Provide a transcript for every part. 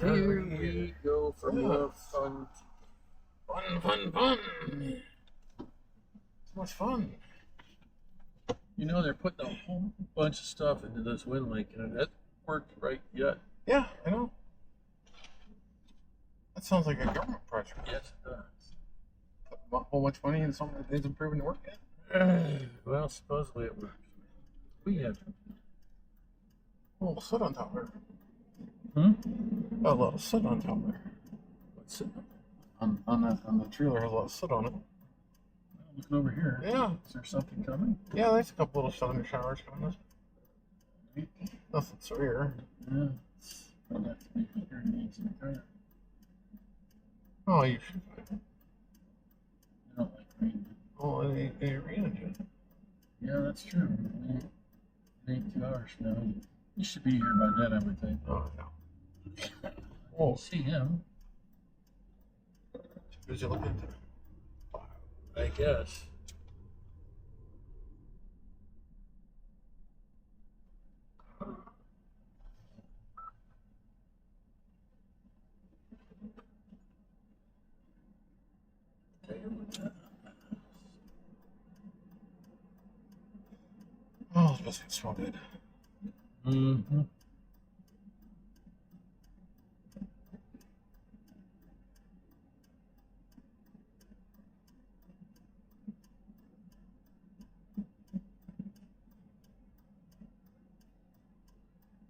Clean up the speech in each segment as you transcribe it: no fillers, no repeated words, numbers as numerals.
Here we go for more fun. Fun. So much fun. You know, they're putting a whole bunch of stuff into this wind lake, and it hasn't worked right yet. Yeah, I know. That sounds like a government project. Yes, it does. Put a whole bunch of money in something that isn't proven to work yet. Well, supposedly it works. We have. A little soot on top there. Hmm? Got a lot of soot on top there. What's it? On the trailer has a lot of soot on it. Looking over here. Yeah. Is there something coming? Yeah, there's a couple little thunder showers coming in. Nothing severe. Yeah. Well, that's maybe your needs in the car. Oh, you should. You don't like rain. Oh, it ain't raining yet. Yeah, that's true. It ain't 2 hours from now. You should be here by then, I would think. Oh, no. We'll see him. Too busy looking into it. I guess. Oh, this doesn't smell good. Mm-hmm.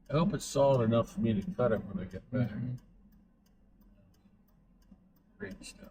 I hope it's solid enough for me to cut it when I get back. Great stuff.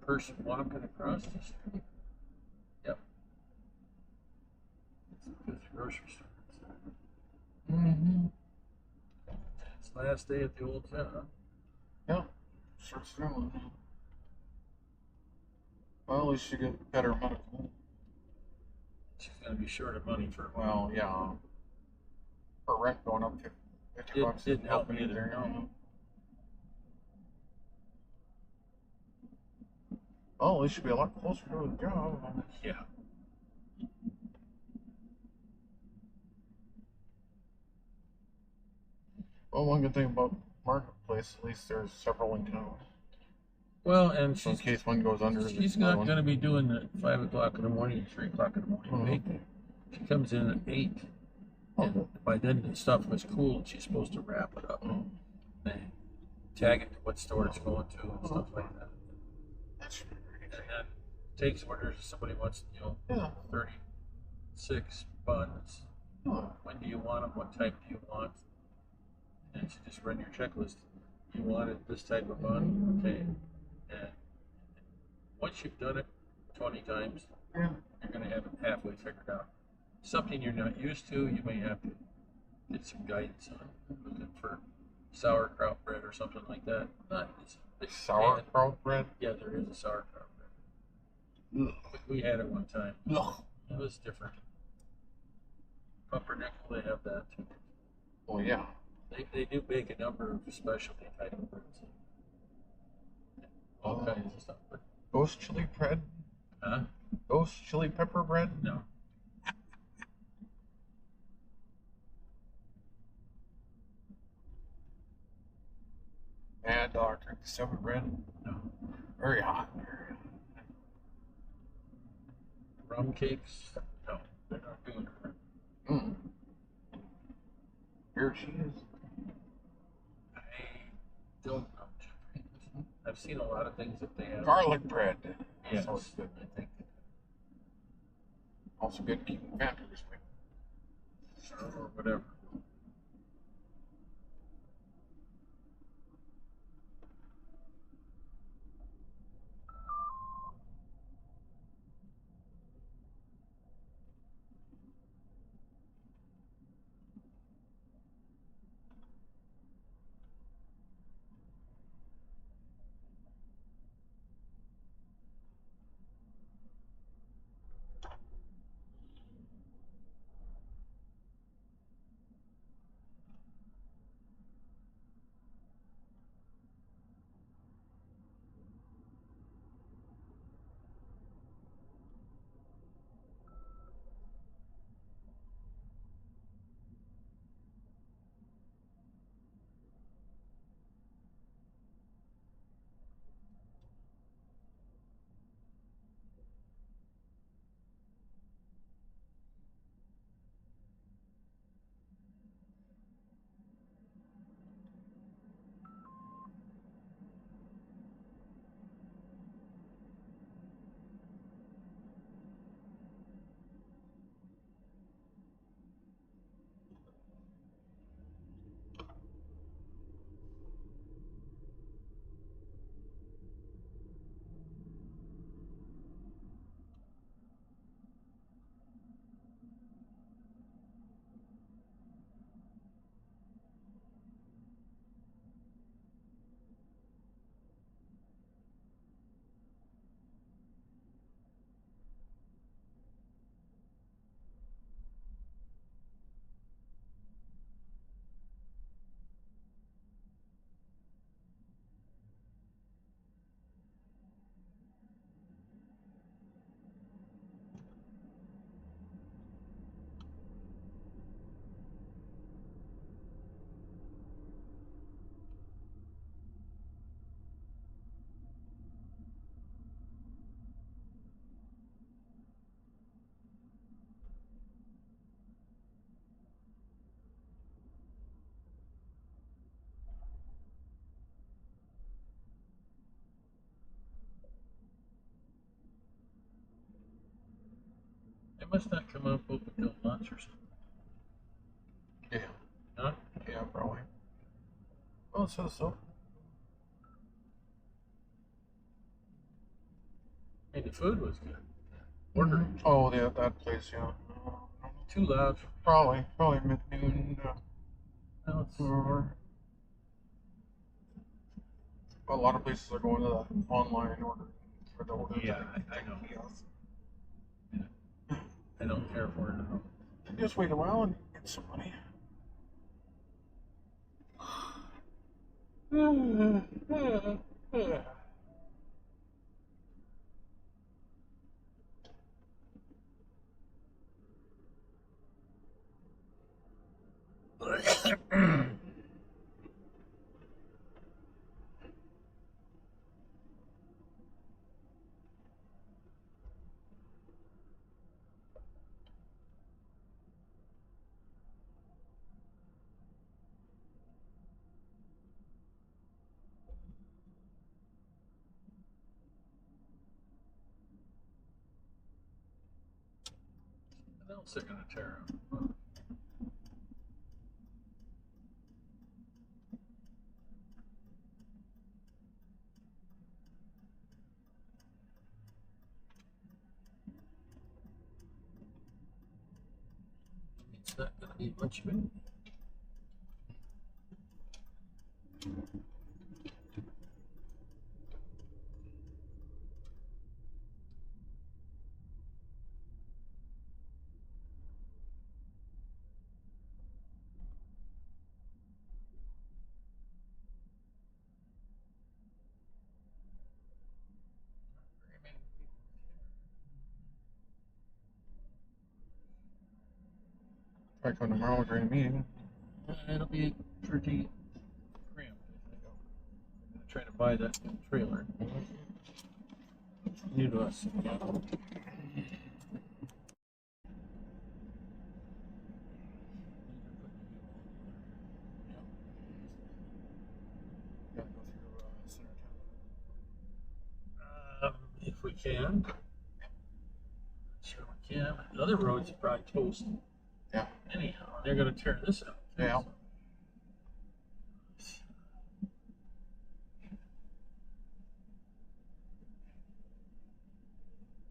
Person walking across the street. Yep. It's a grocery store. Mm-hmm. It's last day at the old job. Yeah. Starts feeling it. Well, at least you get better medical. She's going to be short of money for a while. Well, yeah. Her rent going up to $50 Didn't help me either. there. No. Well, at least you'll be a lot closer to the job. Yeah. Well, one good thing about Marketplace, at least there's several in town. Well, and So in she's case one goes under, she's not going to be doing the 5 o'clock in the morning, 3 o'clock in the morning. Baking. She comes in at 8. And by then the stuff was cool, and she's supposed to wrap it up and tag it to what store it's going to and stuff like that. And then takes orders if somebody wants, 36 buns, When do you want them? What type do you want? And you just run your checklist. You wanted this type of bun, okay? And once you've done it 20 times, Yeah. you're going to have it halfway figured out. Something you're not used to, you may have to get some guidance on. Looking for sauerkraut bread or something like that. Not it's Sauerkraut bread? Yeah, there is a sauerkraut bread. Ugh. We had it one time. Ugh. It was different. Pumpernickel, they have that too. Oh, yeah. They do bake a number of specialty type of breads. All kinds of stuff. But, Ghost chili bread? huh? Ghost chili pepper bread? No. Mad Dog 37 bread? No. Very hot. Rum cakes? No. They're not doing it. Mm. Beer cheese? I don't know. I've seen a lot of things that they have. Garlic bread. Yes, So it's good. I think. Also good keeping vampires away. Or whatever. It must not come up open till lunch or something. Yeah. Huh? Yeah, probably. Well, it says so. Hey, the food was good. Mm-hmm. Oh, yeah, that place, yeah. Too loud. Probably mid-noon. No, it's, Or a lot of places are going to the online order for the order. yeah, I know. Yes. Yeah. I don't care for it at all. Just wait a while and get some money. What else they're gonna tear up? It's not gonna be much of it. Try coming tomorrow during the meeting. It'll be pretty cramped, I think. I'm gonna try to buy that new trailer. It's new to us. Gotta go through center If we can. Sure we can. The other roads are probably toast. Yeah. Anyhow, they're gonna tear this out. Yeah.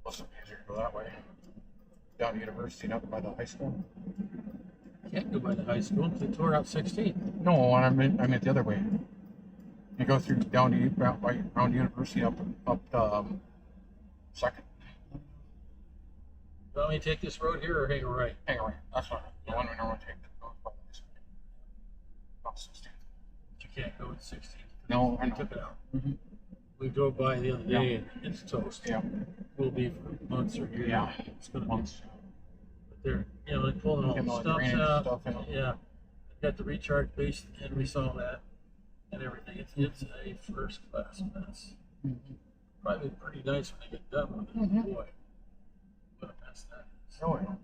Must be easier to go that way. Down to University and up by the high school. Can't go by the high school because they tore out 16. No, I meant the other way. You go through down to around University up second. You want me to take this road here or hang a right? Anyway, that's fine. The one we normally take goes by the high school. Not 16. But you can't go at 16. No, I know. Took it out. Mm-hmm. We drove by the other day and it's toast. Yeah. Will be for months or years. Yeah. It's gonna Once. be. But they're, they're pulling all Getting the all the stumps drainage out. stuff out. Yeah. Got the recharge base and we saw that and everything. It's a first class mess. Mm-hmm. Probably pretty nice when they get done with it. Mhm. Boy, what a mess that is. Oh, yeah.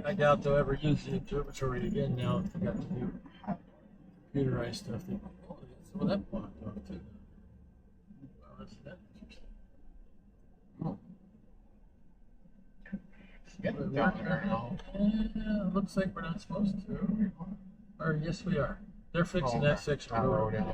I doubt they'll ever use the observatory again now if they got the new computerized stuff. They, oh, they got some of that blocked off too. Well, that's that. Oh. Getting down there now. Yeah, looks like we're not supposed to. Or yes, we are. They're fixing that section of That the road, road. yeah.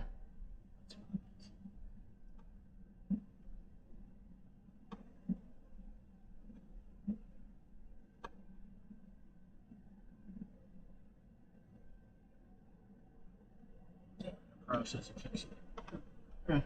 Process of fixing it. Yeah.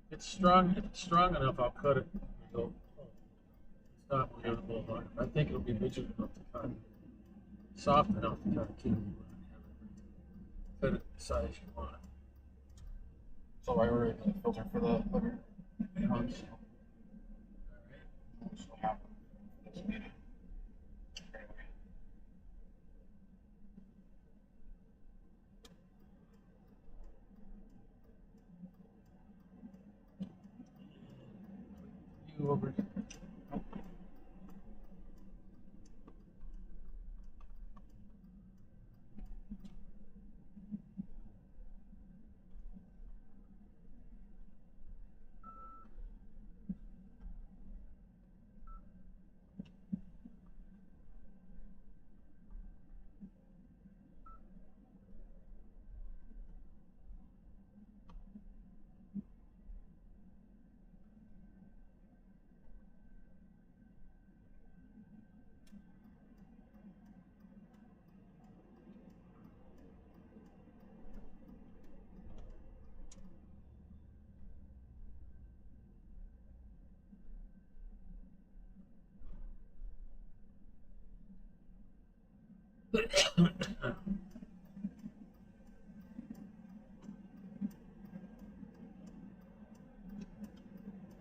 If it's strong enough, I'll cut it. It'll, it's not movable enough. I think it'll be rigid enough to cut. Soft enough to cut too. Cut it the size you want. So I ordered the filter for the liver. Alright. That's what happened. This meeting. Anyway. You over here.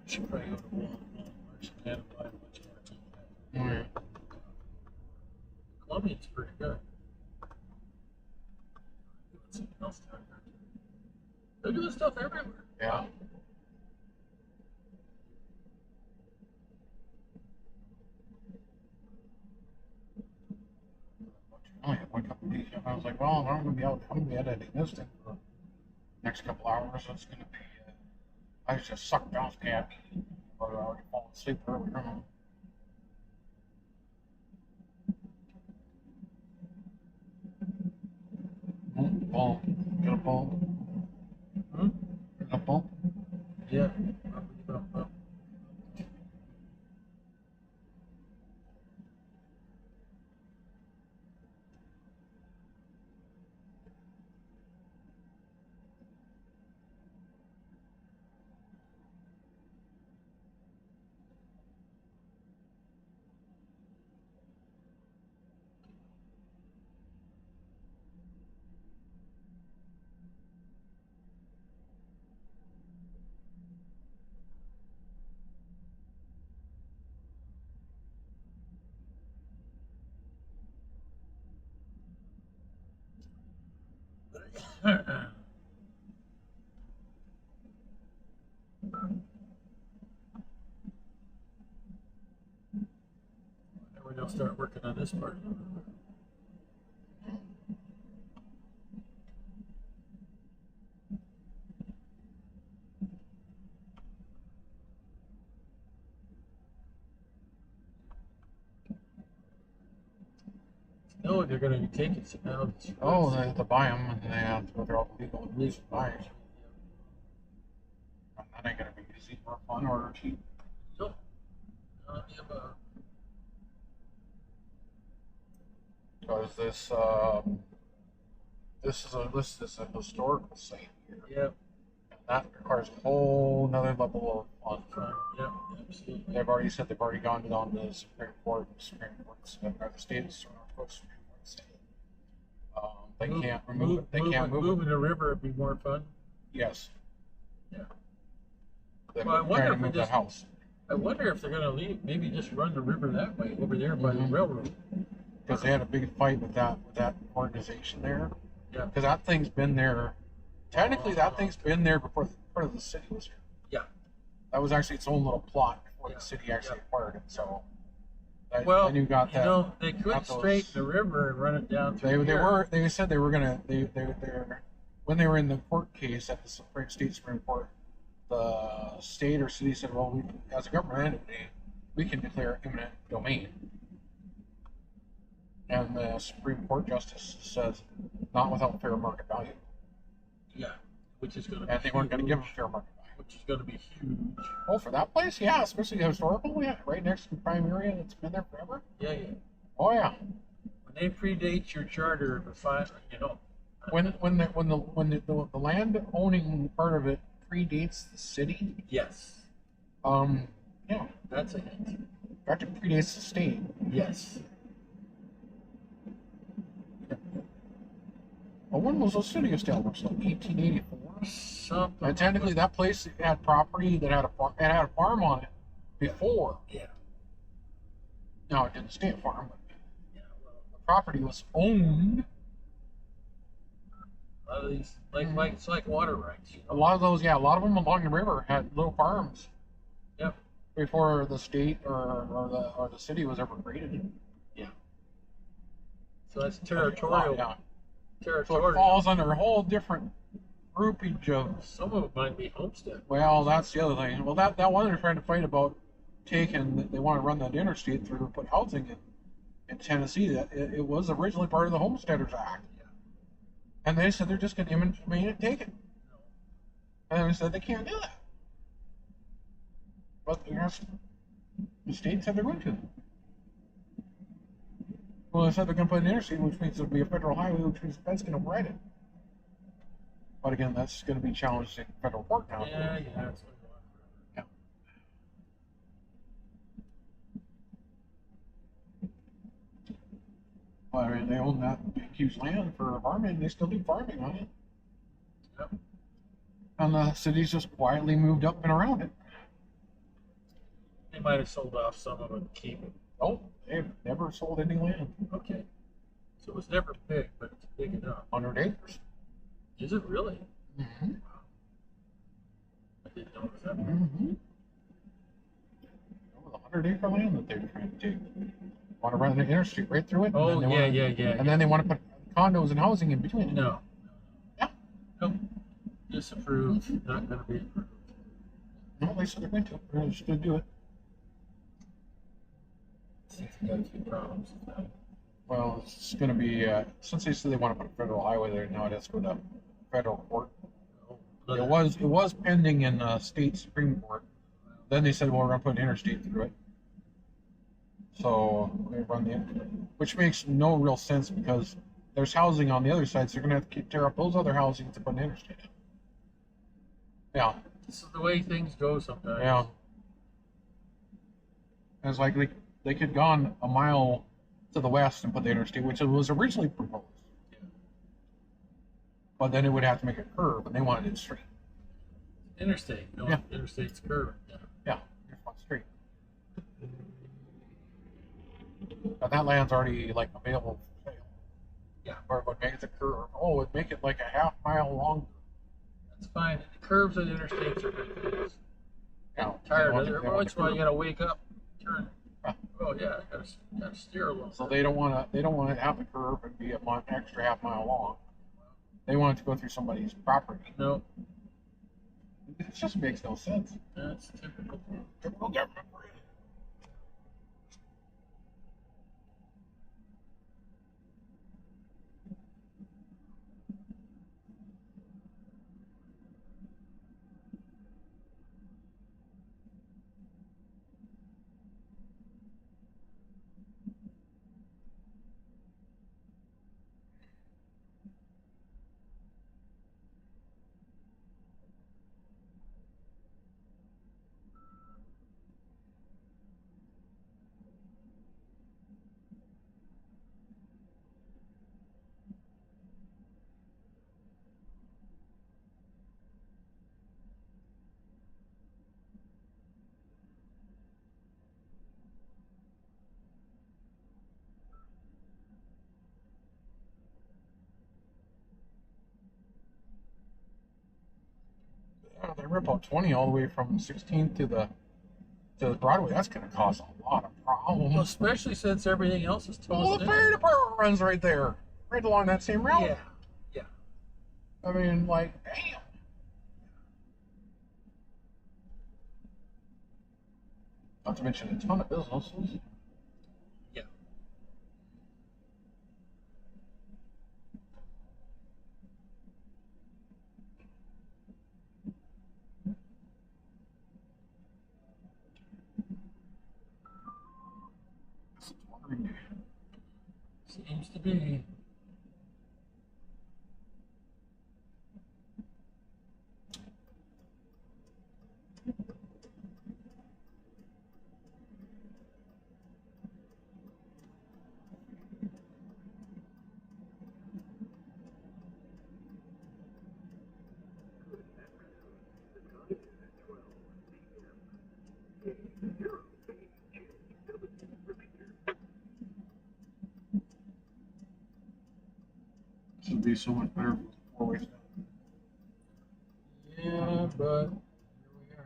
Should probably go to Walmart and buy a bunch more. Alright. Colombian's pretty good. Doing something else down here. They're doing stuff everywhere. Yeah. I was like, well, I'm gonna be editing this thing for the next couple hours. It's gonna be. I was just sucked off caffeine, but I already fallen asleep earlier. Ball, get a ball. Hmm? Get a ball. Yeah. We're gonna start working on this part. No, they're gonna be taking some out. Oh, they have to buy them, and they have to go through all the legal rules and buy it. And that ain't gonna be easy or fun or cheap. No. Because this is a historical site here. Yeah. And that requires a whole another level of fun. Yeah, absolutely. They've already said they've already gone down to the Supreme Court, and the Supreme Court's the state of Supreme Court saying they can't remove it. They can't move moving the river would be more fun. Yes. Yeah. They're Well, I wonder trying to if we move the just- house. I wonder if they're gonna leave, maybe just run the river that way, over there by the railroad. Because they had a big fight with that organization there. Yeah. Because that thing's been there. Technically, that thing's been there before the city was here. Yeah. That was actually its own little plot before Yeah. the city actually Yeah. acquired it. So. Well, then you got that. They could got those- straighten the river and run it down through They said they were gonna when they were in the court case at the Supreme Court, the state or city said, well, we, as a government entity, we can declare eminent domain. And the Supreme Court justice says, not without fair market value. Yeah, which is going to be And they weren't going to give them huge, fair market value. which is going to be huge. Oh, for that place? Yeah, especially the historical, yeah, right next to the prime area that's been there forever. Yeah, yeah. Oh, yeah. When they predate your charter, When the land owning part of it predates the city, yes, yeah, that's a hint. actually predates the state. Yes. Well, when was the city established? Like 1884. Something. And technically, that place had property that had a farm on it before. Yeah. No, it didn't stay a farm, but Yeah. Well, the property was owned. a lot of these, it's like water rights. A lot of those, yeah, a lot of them along the river had little farms. Yep. Before the state or the city was ever created. Yeah. So that's territorial. Yeah. So Territorial. it falls under a whole different groupage of. Some of it might be homestead. Well, that's the other thing. Well, that one they're trying to fight about taking. They want to run that interstate through to put housing in Tennessee. That it was originally part of the Homesteaders Act. Yeah. And they said they're just going to eminent domain it, take it. And they said they can't do that. But the state said they're going to. Well, they said they're going to put an interstate, which means it'll be a federal highway, which means the Fed's going to override it. But again, that's going to be challenged in federal court now. Yeah, yeah. That's what we want. Yeah. Well, I mean, they own that big, huge land for farming. They still do farming on it. Yep. And the city's just quietly moved up and around it. They might have sold off some of it and keep it. Oh, they've never sold any land. Okay. So it was never big, but it's big enough. 100 acres. Is it really? Mm-hmm. I didn't know it was that big. Mm-hmm. It was 100-acre land that they're trying to take. Want to run the interstate right through it? Oh, and then they yeah. And then they want to put condos and housing in between it. No. Yeah. Nope. Disapproved. Not going to be approved. No, they said they're going to. They're just going to do it. Seems to got a few problems with that. Well, it's going to be, since they said they want to put a federal highway there, now it has to go to federal court. Oh, It was pending in state Supreme Court. Then they said, well, we're going to put an interstate through it. So they run the, which makes no real sense because there's housing on the other side, so they're going to have to tear up those other housing to put an interstate in. Yeah. This is the way things go sometimes. Yeah. And it's like they could have gone a mile to the west and put the interstate, which was originally proposed. Yeah. But then it would have to make a curve, and they wanted it straight. Interstate. No, Yeah. Interstate's curved. Yeah. Yeah, just want straight. But that land's already like available for sale. Yeah. Or it would make the curve. Oh, it would make it like a half mile long. That's fine. The curves and interstates are good things. Yeah, I'm tired of it. they Every want once the in a while, curve. you gotta wake up, turn. Yeah. Oh yeah, gotta steer a little. So they don't want to have the curve and be extra half mile long. They want it to go through somebody's property. No, It just makes no sense. that's typical. Typical government. Yeah, they rip out 20 all the way from 16th to the Broadway. That's going to cause a lot of problems. Well, especially since everything else is Well, closed the in. fire department runs right there, right along that same route. Yeah, yeah. I mean, like, damn. Not to mention a ton of businesses. Yeah. Seems to be. This would be so much better for four-way stuff. Yeah, but here we are.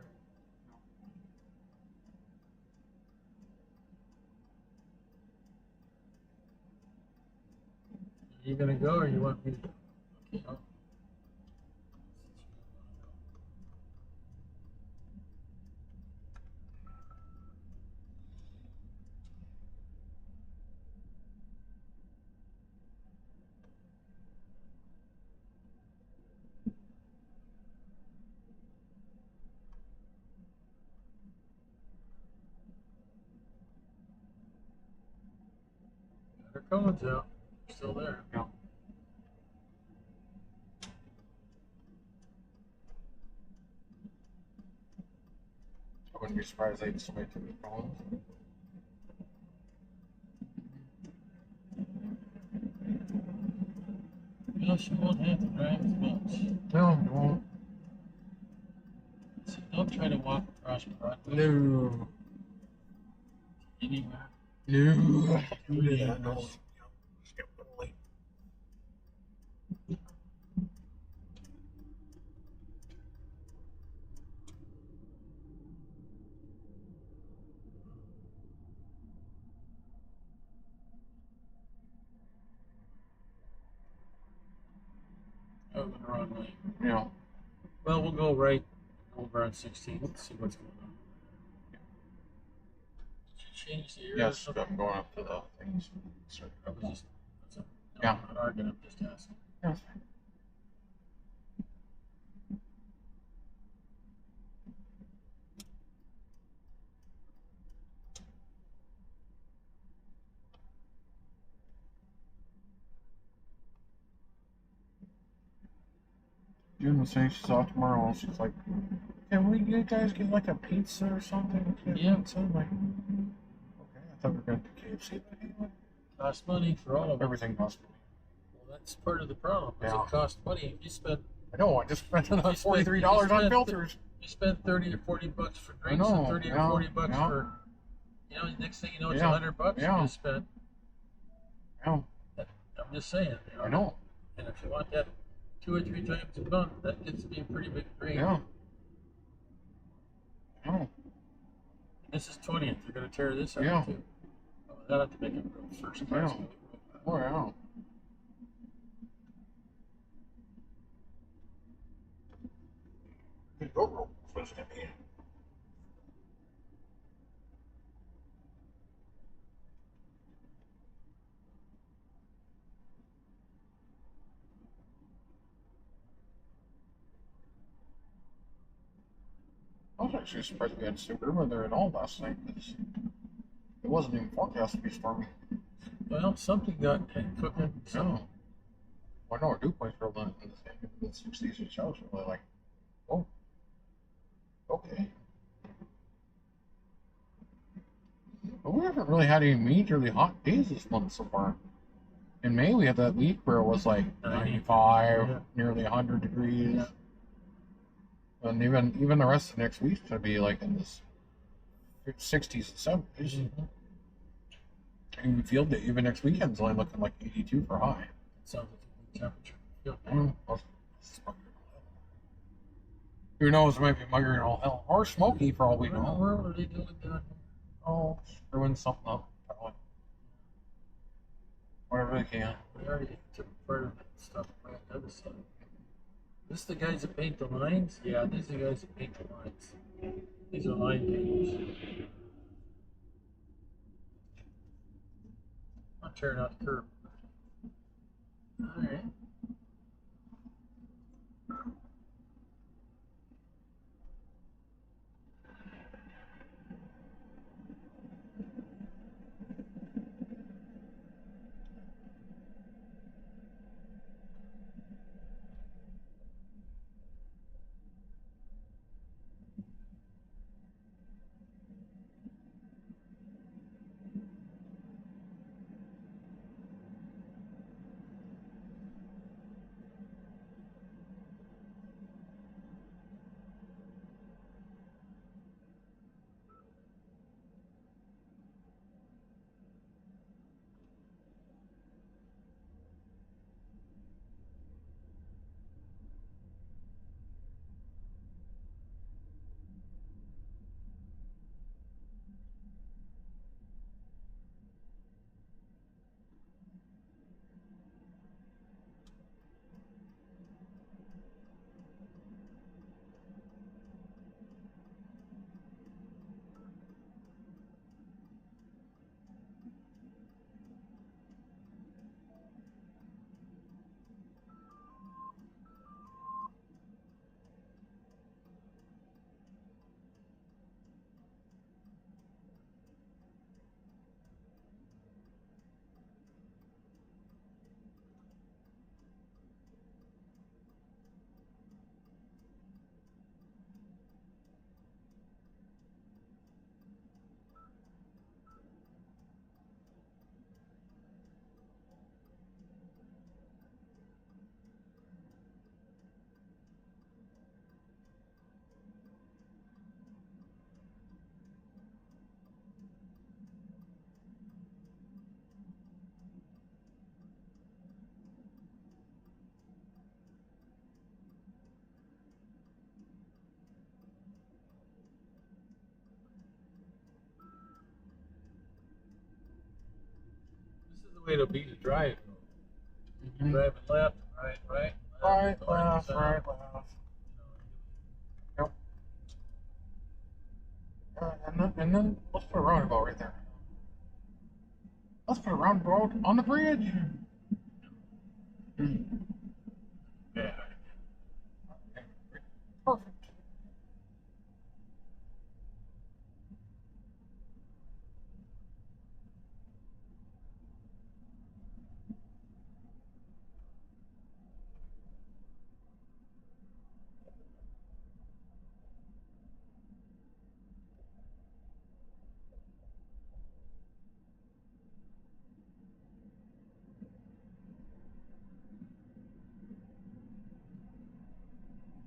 Are you gonna go, or you want me to? Okay. Oh. Got her cones out. Still there. Yeah. I wouldn't be surprised if somebody took the phones. Well, she won't have to drive as much. No, you won't. So don't try to walk across Broadway No. anywhere. No. Yeah, no. going the wrong way. Yeah. Well, we'll go right over on 16th and see what's going on. Did you change the area? Yes, I'm going up to the things. That was just, no, Yeah. I'm not arguing, I'm just asking. Yeah. June was saying she's off tomorrow. She's like, "Can we you guys get like a pizza or something?" Yeah. Pizza? I'm like, okay. I thought we were going to KFC, but anyway. Costs money for all of it. Everything costs money. Well, that's part of the problem. Is Yeah. it costs money. If you spend, I know. I just spent another You spent- $43 you spent- on filters. you spend 30 or 40 bucks for drinks know, and 30 yeah, or 40 bucks yeah. for, next thing you know, it's Yeah, 100 bucks yeah. you just spent. Yeah, I'm just saying. I know. And if you want that 2 or 3 times a month, that gets to be a pretty big drain. Yeah. I know. This is 20th. They're going to tear this out Yeah. too. Oh, they'll have to make it real first class. Yeah. Oh, yeah. Go, supposed to be. I was actually surprised we had super weather at all last night because it wasn't even forecast to be stormy. Well, something got cooking. No. Well, no, our dew points were in the mid-60s, which I was really like, oh, okay. But we haven't really had any majorly hot days this month so far. In May, we had that week where it was like 95, Yeah. nearly 100 degrees. Yeah. And even the rest of next week to be like in this 60s and 70s. Mm-hmm. And we feel that even next weekend's only looking like 82 for high. Sounds like a good temperature. Feel Well, who knows? It might be mugger and all hell, or smoky for all we Well, know. where are they doing that? Oh, screwing something up, probably. Whatever they can. We already took part of that stuff right on the other side. This the guys that paint the lines? Yeah, these are the guys that paint the lines. These are line painters. I'm tearing out the curb. Alright. This is the way it'll be to drive. Mhm. Driving left, right, right, Right, north, left, south, right, left. Yep. And then let's put a roundabout right there. Let's put a roundabout on the bridge. yeah. Perfect.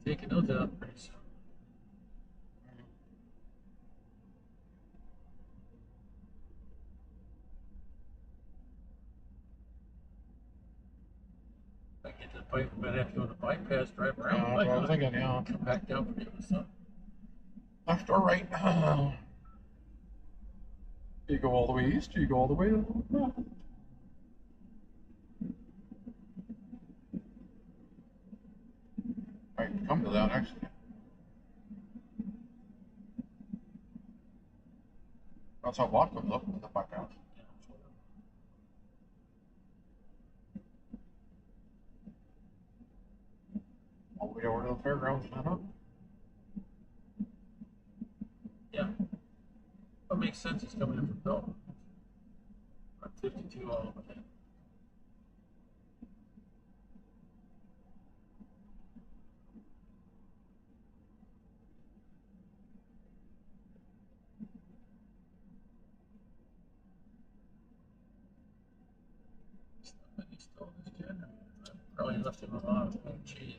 Taking those out pretty soon. I get to the point where I have to go to bypass, drive Yeah, around. that's what I was thinking, yeah. Come back down from the other side. Left or right? You go all the way east, you go all the way north. I can come to that actually. That's how Block comes up with the bypass. All the way over to the fairgrounds and then up. Yeah. What makes sense is coming in from Dalton. On 52 all over there. He stole this generator. I probably left him a lot of cheese.